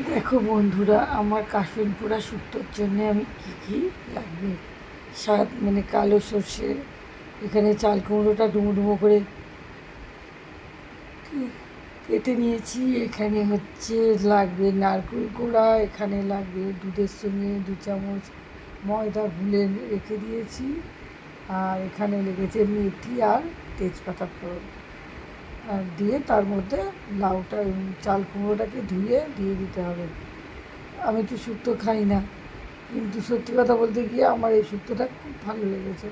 দেখো বন্ধুরা, আমার কাশুন পোড়া শুক্তোর জন্যে আমি কী কী লাগবে। মানে কালো সর্ষে, এখানে চাল কুমড়োটা ডুমো ডুমো করে কেটে নিয়েছি। এখানে হচ্ছে লাগবে নারকেল কোড়া, এখানে লাগবে দুধের সঙ্গে 2 চামচ ময়দা গুলে রেখে দিয়েছি, আর এখানে লেগেছে মেথি আর তেজপাতা ফোড়ন, আর দিয়ে তার মধ্যে লাউটা চাল কুমড়োটাকে ধুয়ে দিয়ে দিতে হবে। আমি তো শুক্তো খাই না, কিন্তু সত্যি কথা বলতে গিয়ে আমার এই শুক্তোটা খুব ভালো লেগেছে।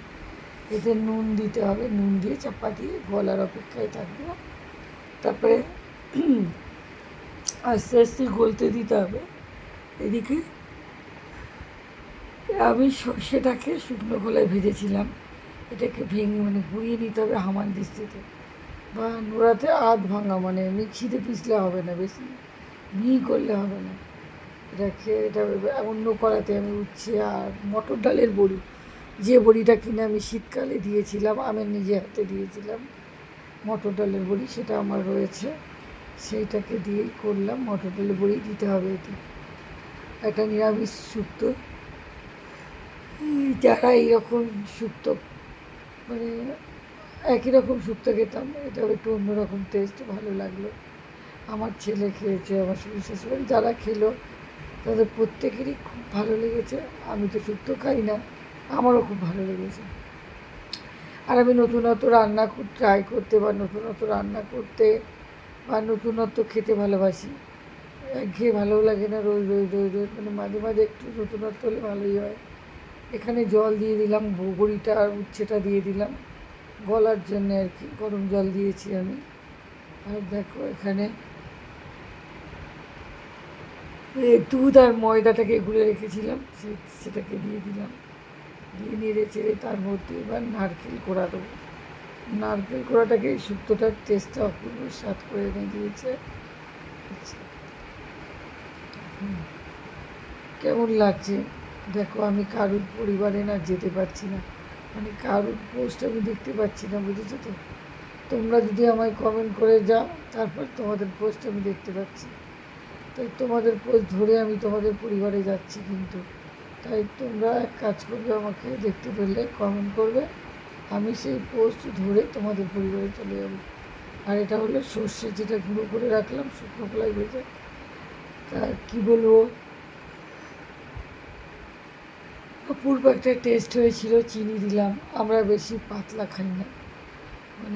এতে নুন দিতে হবে, নুন দিয়ে চাপা দিয়ে গলার অপেক্ষায় থাকবো। তারপরে আস্তে আস্তে গলতে দিতে হবে। এদিকে আমি সর্ষেটাকে শুকনো খোলায় ভেজেছিলাম, এটাকে ভেঙে গুঁড়িয়ে নিতে হবে হামান দিস্তিতে বা নোড়াতে আধ ভাঙা, মিক্সিতে পিসলে হবে না, বেশি মিহি করলে হবে না। এটা অন্য কড়াতে আমি উচ্ছে আর মটর ডালের বড়ি, যে বড়িটা কিনে আমি শীতকালে দিয়েছিলাম, আমি নিজে হাতে দিয়েছিলাম মটর ডালের বড়ি, সেটা আমার রয়েছে, সেইটাকে দিয়েই করলাম। মটর ডালের বড়ি দিতে হবে। এটি একটা নিরামিষ শুক্তো। যারা এইরকম শুক্তো একই রকম শুক্তো খেতাম, এটা একটু অন্যরকম টেস্ট, ভালো লাগলো। আমার ছেলে খেয়েছে, আমার শ্বশুর শাশুড়ি যারা খেলো তাদের প্রত্যেকেরই খুব ভালো লেগেছে। আমি তো শুক্তো খাই না, আমারও খুব ভালো লেগেছে। আর আমি নতুনত্ব রান্না ট্রাই করতে বা নতুনত্ব রান্না করতে বা নতুনত্ব খেতে ভালোবাসি। একঘেয়ে ভালোও লাগে না রোজ রোজ রোজ রোজ, মাঝে মাঝে একটু নতুনত্ব হলে ভালোই হয়। এখানে জল দিয়ে দিলাম, বড়িটা আর উচ্ছেটা দিয়ে দিলাম গলার জন্যে আর কি, গরম জল দিয়েছি আমি। আর দেখো এখানে দুধ আর ময়দাটাকে গুলে রেখেছিলাম, সেটাকে দিয়ে দিলাম, দিয়ে নেড়ে চেড়ে তার মধ্যে এবার নারকেল কোড়া দেবো। নারকেল কোড়াটাকে এই শুক্তোটার টেস্টটা অপূর্ব স্বাদ করে এনে দিয়েছে। আচ্ছা, কেমন লাগছে দেখো। আমি কারুর পরিবারে না যেতে পারছি না, কারুর পোস্ট আমি দেখতে পাচ্ছি না, বুঝেছো তো। তোমরা যদি আমায় কমেন্ট করে যাও, তারপর তোমাদের পোস্ট আমি দেখতে পাচ্ছি। তাই তোমাদের পোস্ট ধরে আমি তোমাদের পরিবারে যাচ্ছি, কিন্তু তাই তোমরা এক কাজ করবে, আমাকে দেখতে পেলে কমেন্ট করবে, আমি সেই পোস্ট ধরে তোমাদের পরিবারে চলে যাব। আর এটা হলো সর্ষে, যেটা গুঁড়ো করে রাখলাম শুকনো কলাই ভেজে। তা কী বলবো, অপূর্ব একটা টেস্ট হয়েছিল। চিনি দিলাম, আমরা বেশি পাতলা খাই না,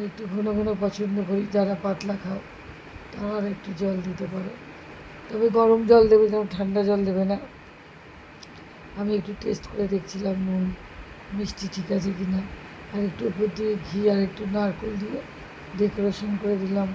একটু ঘন ঘন পছন্দ করি। যারা পাতলা খাও তারা আর একটু জল দিতে পারো, তবে গরম জল দেবে, যেন ঠান্ডা জল দেবে না। আমি একটু টেস্ট করে দেখছিলাম নুন মিষ্টি ঠিক আছে কি না, আর একটু উপর দিয়ে ঘি আর একটু নারকেল দিয়ে ডেকোরেশন করে দিলাম।